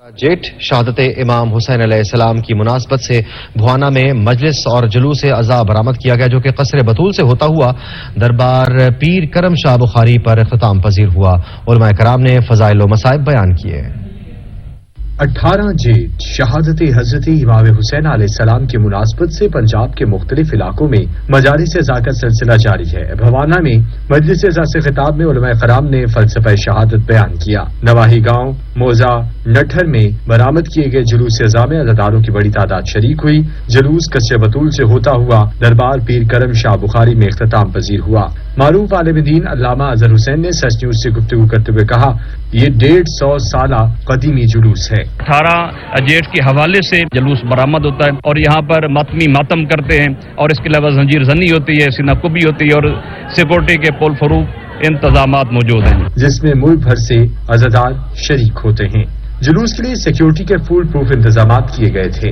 जेठ शहादत इमाम हुसैन अलैहिस्सलाम की मुनासबत से भुआना में मजलिस और जुलूस अज़ा बरामद किया गया, जो कि कसर बतूल से होता हुआ दरबार पीर करम शाह बुखारी पर इख्तिताम पजीर हुआ। उलमाए कराम ने फजाइल व मसाइब बयान किए। 18 जेठ शहादत हजरत इमाम हुसैन अलैहिस्सलाम की मुनासबत से पंजाब के मुख्तलिफ इलाकों में मजालिस अज़ा का सिलसिला जारी है। भवाना में मजलिस अज़ा से खिताब में उलमाए कराम ने फलसफा शहादत बयान किया। नवाही गांव मोजा नठर में बरामद किए गए जुलूस अज़ा में अज़ादारों की बड़ी तादाद शरीक हुई। जुलूस कसर बतूल से होता हुआ दरबार पीर करम शाह बुखारी में इख्तिताम पजीर हुआ। मारूफ आलिम दीन अल्लामा अजहर हुसैन ने सच न्यूज से गुफ्तगू करते हुए कहा, ये 150 साल कदीमी जुलूस है। 18 जेठ के हवाले से जुलूस बरामद होता है और यहाँ पर मातमी मातम करते हैं और इसके अलावा जंजीर जनी होती है, सीनाकुबी होती है और सिक्योरिटी के पोल फरूक इंतजामात मौजूद हैं, जिसमें मुल्क भर से अज़ादार शरीक होते हैं। जुलूस के लिए सिक्योरिटी के फुल प्रूफ इंतजामात किए गए थे।